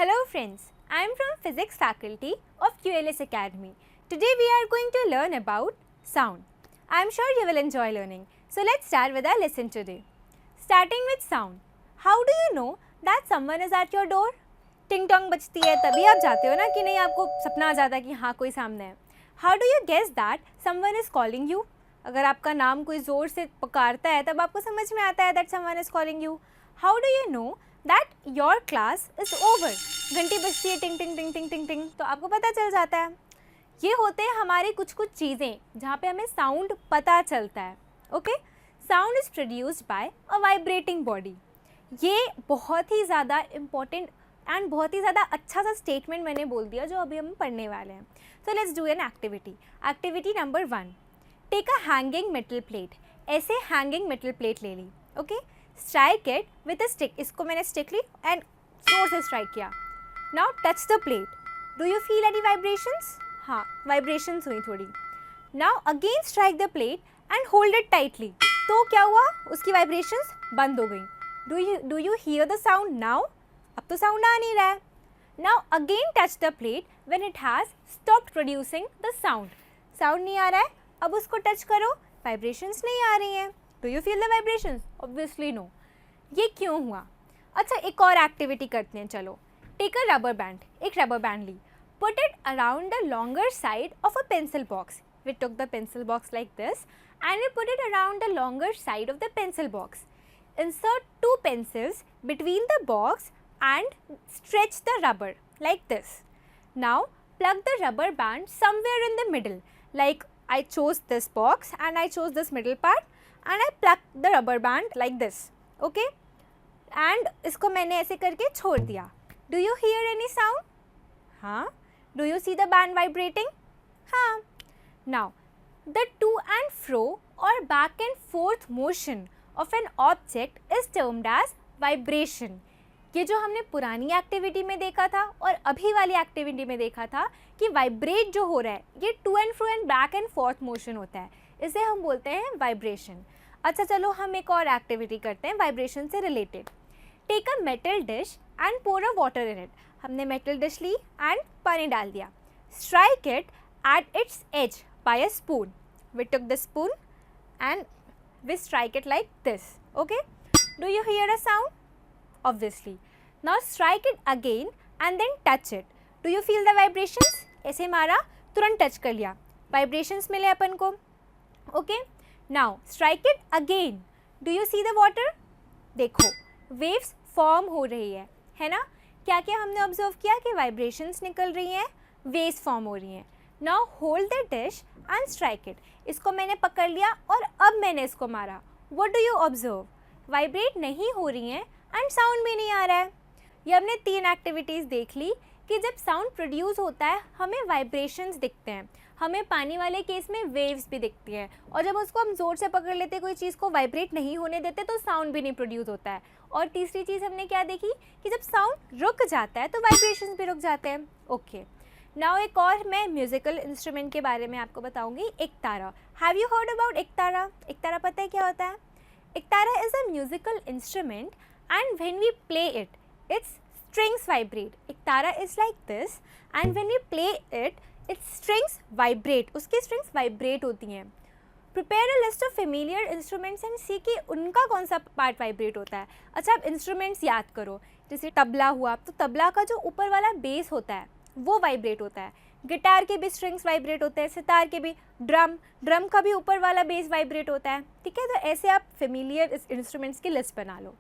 Hello friends, I am from Physics faculty of QLS Academy. Today we are going to learn about sound. I am sure you will enjoy learning. So let's start with our lesson today. Starting with sound. How do you know that someone is at your door? टिंग टोंग बजती है तभी आप जाते हो ना कि नहीं, आपको सपना आ जाता है कि हाँ कोई सामने है. How do you guess that someone is calling you? अगर आपका नाम कोई ज़ोर से पुकारता है तब आपको समझ में आता है that someone is calling you. How do you know that your class is over? घंटी बजती है टिंग टिंग टिंग टिंग टिंग टिंग तो आपको पता चल जाता है. ये होते हैं हमारे कुछ कुछ चीज़ें जहाँ पे हमें साउंड पता चलता है. Okay, sound is produced by a vibrating body. ये बहुत ही ज़्यादा इम्पॉर्टेंट एंड बहुत ही ज़्यादा अच्छा सा स्टेटमेंट मैंने बोल दिया जो अभी हम पढ़ने वाले हैं. So let's do an activity. Activity number 1, take a hanging metal plate. ऐसे हैंगिंग मेटल प्लेट ले ली. Okay, strike it with a stick. इसको मैंने स्टिक ली एंड जोर से स्ट्राइक किया. Now touch the plate. Do you feel any vibrations? हाँ, वाइब्रेशंस हुई थोड़ी. Now again strike the plate and hold it tightly. तो क्या हुआ? उसकी वाइब्रेशंस बंद हो गई. Do you here the sound now? अब तो साउंड आ नहीं रहा है. Now again touch the plate when it has stopped producing the sound. Sound नहीं आ रहा है, अब उसको टच करो, वाइब्रेशंस नहीं आ रही हैं. Do you feel the vibrations? Obviously no. ये क्यों हुआ? अच्छा, एक और एक्टिविटी करते हैं. चलो, टेक अ रबर बैंड. एक रबर बैंड ली. Put it around the longer side of a pencil box. We took the pencil box like this and we put it around the longer side of the pencil box. Insert 2 pencils between the box and stretch the rubber like this. Now plug the rubber band somewhere in the middle. Like I chose this box and I chose this middle part and I plugged the rubber band like this. Okay? And इसको मैंने ऐसे करके छोड़ दिया. Do you hear any sound? हाँ. Do you see the band vibrating? हाँ. Now the to and fro or back and forth motion of an object is termed as vibration. ये जो हमने पुरानी एक्टिविटी में देखा था और अभी वाली एक्टिविटी में देखा था कि वाइब्रेट जो हो रहा है ये to and fro and back and forth motion होता है, इसे हम बोलते हैं वाइब्रेशन. अच्छा, चलो हम एक और एक्टिविटी करते हैं वाइब्रेशन से related. Take a metal dish and pour a water in it. हमने मेटल डिश ली एंड पानी डाल दिया. Strike it at its edge by a spoon. We took the spoon and we strike it like this. Okay? Do you hear a sound? Obviously. Now strike it again and then touch it. Do you feel the vibrations? ऐसे मारा, तुरंत touch कर लिया, vibrations मिले अपन को. Okay? Now strike it again. Do you see the water? देखो, waves form हो रही है ना? क्या क्या हमने ऑब्जर्व किया कि vibrations निकल रही हैं, waves form हो रही हैं. Now hold the dish and strike it. इसको मैंने पकड़ लिया और अब मैंने इसको मारा. What do you observe? Vibrate नहीं हो रही हैं एंड साउंड भी नहीं आ रहा है. ये हमने 3 एक्टिविटीज़ देख ली कि जब साउंड प्रोड्यूस होता है हमें वाइब्रेशंस दिखते हैं, हमें पानी वाले केस में वेव्स भी दिखती हैं, और जब उसको हम ज़ोर से पकड़ लेते, कोई चीज़ को वाइब्रेट नहीं होने देते तो साउंड भी नहीं प्रोड्यूस होता है. और तीसरी चीज़ हमने क्या देखी कि जब साउंड रुक जाता है तो वाइब्रेशंस भी रुक जाते हैं. ओके, नाउ एक और मैं म्यूज़िकल इंस्ट्रूमेंट के बारे में आपको बताऊंगी. Ektara. Have you heard about ektara? Ektara पता है क्या होता है? Ektara is a musical instrument and when we play it its strings vibrate. Ektara is like this and when we play it its strings vibrate. उसकी स्ट्रिंग्स वाइब्रेट होती हैं. Prepare a list of familiar instruments and see कि उनका कौन सा part vibrate होता है. अच्छा, आप इंस्ट्रूमेंट्स याद करो. जैसे तबला हुआ तो तबला का जो ऊपर वाला बेस होता है वो वाइब्रेट होता है. गिटार के भी स्ट्रिंग्स वाइब्रेट होते हैं, सितार के भी, ड्रम का भी ऊपर वाला बेस वाइब्रेट होता है. ठीक है, तो ऐसे आप फेमिलियर इंस्ट्रूमेंट्स की लिस्ट बना लो.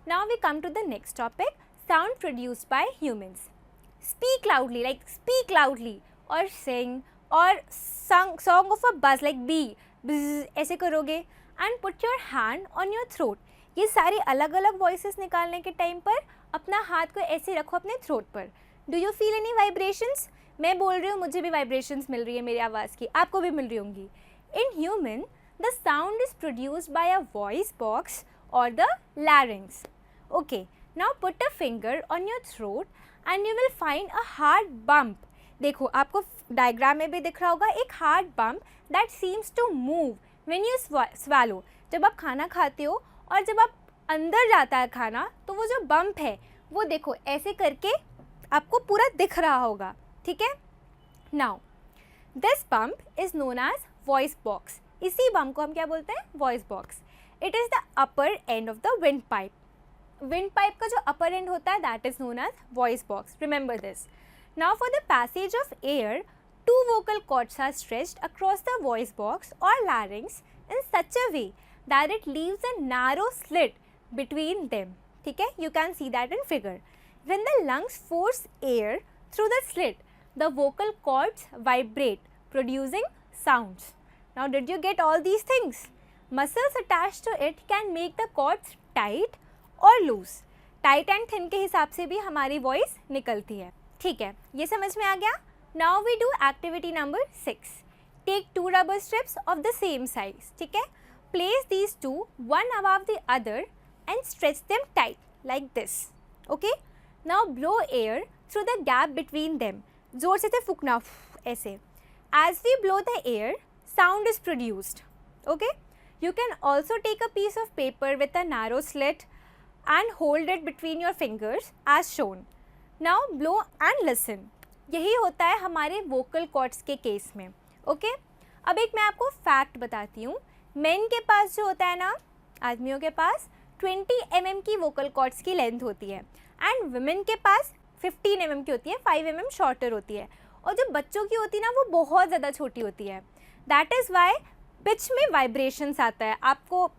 Now we come to the next topic, sound produced by humans. Speak loudly, like speak loudly, और सिंग, और सॉन्ग ऑफ अ बज लाइक बी, ऐसे करोगे. And put your hand on your throat. ये सारे अलग अलग वॉइसेस निकालने के टाइम पर अपना हाथ को ऐसे रखो अपने थ्रोट पर. Do you feel any vibrations? मैं बोल रही हूँ, मुझे भी वाइब्रेशंस मिल रही है मेरी आवाज़ की, आपको भी मिल रही होंगी. In human the sound is produced by a voice box और the larynx. Okay, now put a finger on your throat and you will find a hard bump. देखो, आपको डायग्राम में भी दिख रहा होगा एक hard bump that seems to move when you swallow. जब आप खाना खाते हो और जब आप अंदर जाता है खाना तो वो जो बम्प है वो देखो ऐसे करके आपको पूरा दिख रहा होगा, ठीक है। Now this pump is known as voice box, इसी पम्प को हम क्या बोलते हैं, voice box. It is the upper end of the wind pipe, wind pipe का जो अपर एंड होता है that is known as voice box, remember this. Now for the passage of air, two vocal cords are stretched across the voice box or larynx in such a way that it leaves a narrow slit between them, ठीक है, you can see that in figure. When the lungs force air through the slit, the vocal cords vibrate, producing sounds. Now did you get all these things? Muscles attached to it can make the cords tight or loose. Tight and thin के हिसाब से भी हमारी voice निकलती है, ठीक है, ये समझ में आ गया। Now we do activity number 6. Take 2 rubber strips of the same size, ठीक है, place these two one above the other and stretch them tight like this, okay. Now blow air through the gap between them, जोर से फूंकना ऐसे। As we blow the air, sound is produced, okay. You can also take a piece of paper with a narrow slit and hold it between your fingers as shown. Now blow and listen. यही होता है हमारे vocal cords के case में, okay. अब एक मैं आपको फैक्ट बताती हूँ, मेन के पास जो होता है ना, आदमियों के पास 20 mm की वोकल कॉर्ड्स की लेंथ होती है एंड वुमेन के पास 15 mm की होती है, 5 mm शॉर्टर होती है, और जो बच्चों की होती है ना वो बहुत ज़्यादा छोटी होती है। दैट इज़ वाई पिच में वाइब्रेशंस आता है। आपको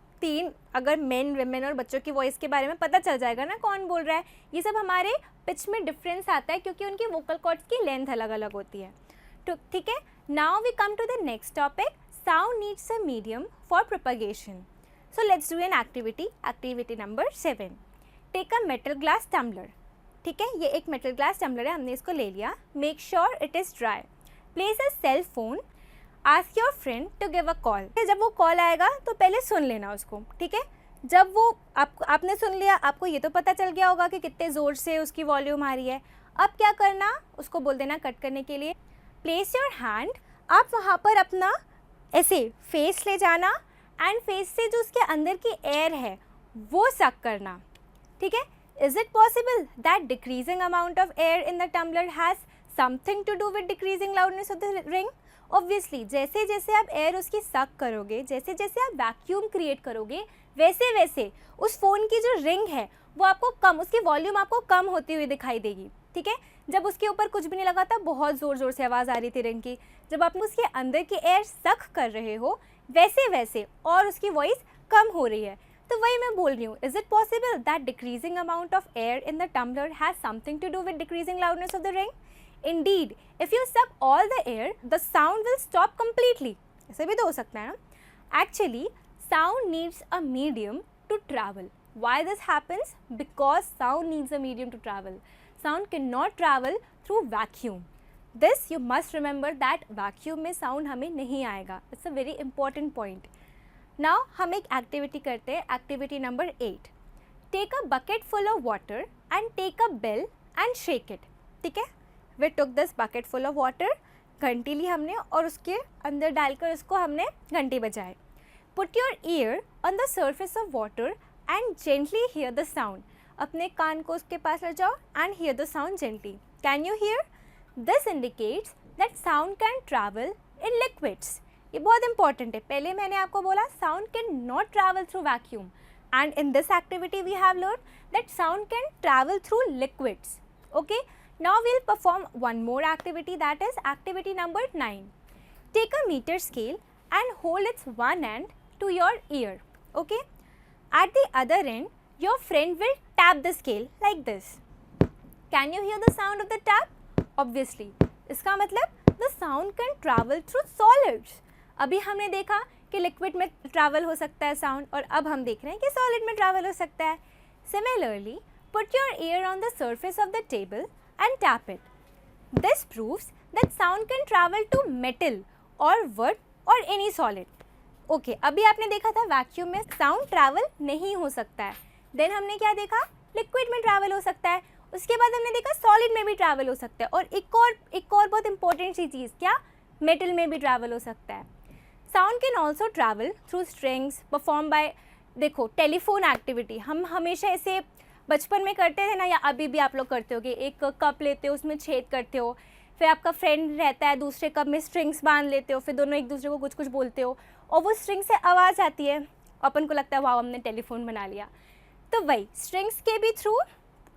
अगर मेन वुमेन और बच्चों की वॉइस के बारे में पता चल जाएगा ना कौन बोल रहा है, ये सब हमारे पिच में डिफरेंस आता है क्योंकि उनकी वोकल कॉर्ड्स की लेंथ अलग अलग होती है, तो ठीक है। Now we come to the next topic, sound needs a medium for propagation. So let's do an activity number 7। Take a metal glass tumbler, ठीक है, ये एक मेटल ग्लास टम्बलर है, हमने इसको ले लिया। Make sure it is dry, place a cell phone, ask your friend to give a call. जब वो कॉल आएगा तो पहले सुन लेना उसको, ठीक है। जब वो आपने सुन लिया, आपको ये तो पता चल गया होगा कि कितने ज़ोर से उसकी वॉल्यूम आ रही है। अब क्या करना, उसको बोल देना कट करने के लिए, प्लेस योर हैंड, आप वहाँ पर अपना ऐसे फेस ले जाना एंड फेस से जो उसके अंदर की एयर है वो सक करना, ठीक है। Is it possible that decreasing amount of air in the tumbler has something to do with decreasing loudness of the ring? Obviously जैसे जैसे आप एयर उसकी सक करोगे, जैसे जैसे आप वैक्यूम क्रिएट करोगे, वैसे वैसे उस फ़ोन की जो रिंग है वो आपको कम, उसकी वॉल्यूम आपको कम होती हुई दिखाई देगी, ठीक है। जब उसके ऊपर कुछ भी नहीं लगा था, बहुत ज़ोर ज़ोर से आवाज़ आ रही थी रिंग की, जब आप उसके अंदर की एयर सक कर रहे हो वैसे वैसे और उसकी वॉइस कम हो रही है। तो वही मैं बोल रही हूँ, is it possible that decreasing amount of air in the tumbler has something to do with decreasing loudness of the ring? Indeed, if you suck all the air, the sound will stop completely. ऐसे भी तो हो सकता है ना। Actually, sound needs a medium to travel. Why this happens? Because sound needs a medium to travel. Sound cannot travel through vacuum. This you must remember that vacuum में sound हमें नहीं आएगा. It's a very important point. Now हम एक activity करते हैं, activity number 8. Take a bucket full of water and take a bell and shake it. ठीक है? We took this bucket full of water, घंटी ली हमने और उसके अंदर डालकर उसको हमने घंटी बजाए। Put your ear on the surface of water and gently hear the sound. अपने कान को उसके पास ले जाओ and hear the sound gently. Can you hear? This indicates that sound can travel in liquids. ये बहुत important है। पहले मैंने आपको बोला sound can not travel through vacuum, and in this activity we have learned that sound can travel through liquids. Okay. Now we'll perform one more activity, that is activity number 9. Take a meter scale and hold its one end to your ear, okay? At the other end, your friend will tap the scale like this. Can you hear the sound of the tap? Obviously. इसका मतलब the sound can travel through solids. अभी हमने देखा कि liquid में travel हो सकता है साउंड, और अब हम देख रहे हैं कि सॉलिड में ट्रैवल हो सकता है। Similarly, put your ear on the surface of the table and tap it. This proves that sound can travel to metal or wood or any solid. Okay, अभी आपने देखा था वैक्यूम में साउंड ट्रैवल नहीं हो सकता है, देन हमने क्या देखा, लिक्विड में ट्रैवल हो सकता है, उसके बाद हमने देखा सॉलिड में भी ट्रैवल हो सकता है, और एक और बहुत इंपॉर्टेंट सी चीज़ क्या, मेटल में भी ट्रैवल हो सकता है। Sound can also travel through strings perform by, देखो टेलीफोन एक्टिविटी हम हमेशा ऐसे बचपन में करते थे ना, या अभी भी आप लोग करते होगे, एक कप लेते हो, उसमें छेद करते हो, फिर आपका फ्रेंड रहता है, दूसरे कप में स्ट्रिंग्स बांध लेते हो, फिर दोनों एक दूसरे को कुछ कुछ बोलते हो और वो स्ट्रिंग से आवाज़ आती है, अपन को लगता है वाह हमने टेलीफोन बना लिया। तो वही स्ट्रिंग्स के भी थ्रू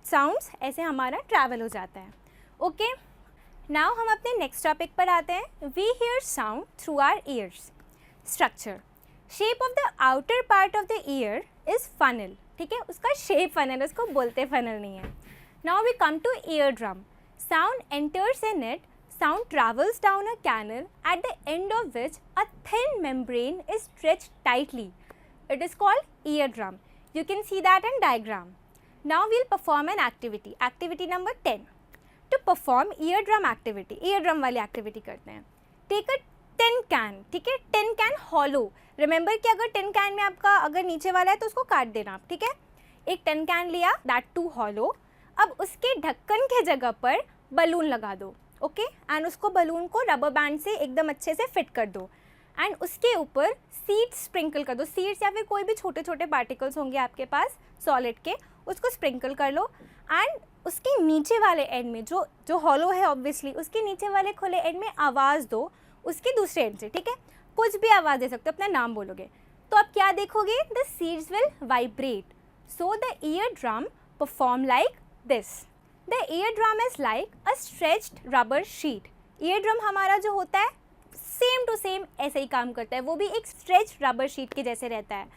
साउंड्स ऐसे हमारा ट्रैवल हो जाता है। ओके, नाउ हम अपने नेक्स्ट टॉपिक पर आते हैं। We hear sound through our ears. Structure, shape of the outer part of the ear is funnel. ठीक है, उसका शेप फनल, उसको बोलते फनल नहीं है। Now we come to ear drum. Sound enters in it, sound travels down a canal at the end of which a thin membrane is stretched tightly. It is called eardrum. You can see that in diagram. Now we'll perform an activity. Activity number 10. To perform eardrum activity, eardrum वाली activity करते हैं. Take a tin can. ठीक है, tin can hollow. Remember कि अगर tin can में आपका अगर नीचे वाला है तो उसको काट देना आप. ठीक है, एक tin can लिया, that too hollow. अब उसके ढक्कन के जगह पर बलून लगा दो. ओके, एंड उसको बलून को रबर बैंड से एकदम अच्छे से फिट कर दो एंड उसके ऊपर सीड्स स्प्रिंकल कर दो. सीड्स या फिर कोई भी छोटे छोटे पार्टिकल्स होंगे आपके पास सॉलिड के, उसको स्प्रिंकल कर लो एंड उसके नीचे वाले एंड में जो हॉलो है ऑब्वियसली, उसके नीचे वाले खुले एंड में आवाज़ दो उसके दूसरे एंड से. ठीक है, कुछ भी आवाज़ दे सकते हो, अपना नाम बोलोगे तो आप क्या देखोगे, the seeds will vibrate. So the ear drum perform like this. The eardrum is like a stretched rubber sheet. Eardrum हमारा जो होता है सेम टू सेम ऐसे ही काम करता है, वो भी एक stretched rubber sheet के जैसे रहता है.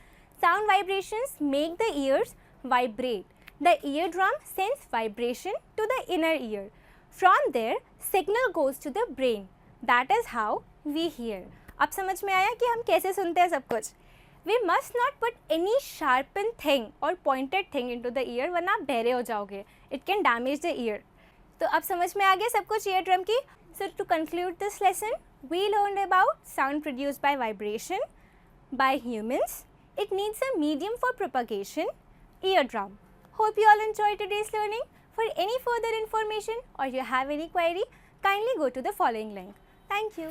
Sound vibrations make the ears vibrate. The eardrum sends vibration to the inner ear. From there, signal goes to the brain. That is how we hear. अब समझ में आया कि हम कैसे सुनते हैं सब कुछ. We must not put any sharpened thing or pointed thing into the ear, वरना आप बहरे हो जाओगे. It can damage the ear. तो अब समझ में आ गया सब कुछ ear drum की. So to conclude this lesson, we learned about sound produced by vibration by humans. It needs a medium for propagation, eardrum. Hope you all enjoyed today's learning. For any further information or you have any query, kindly go to the following link. Thank you.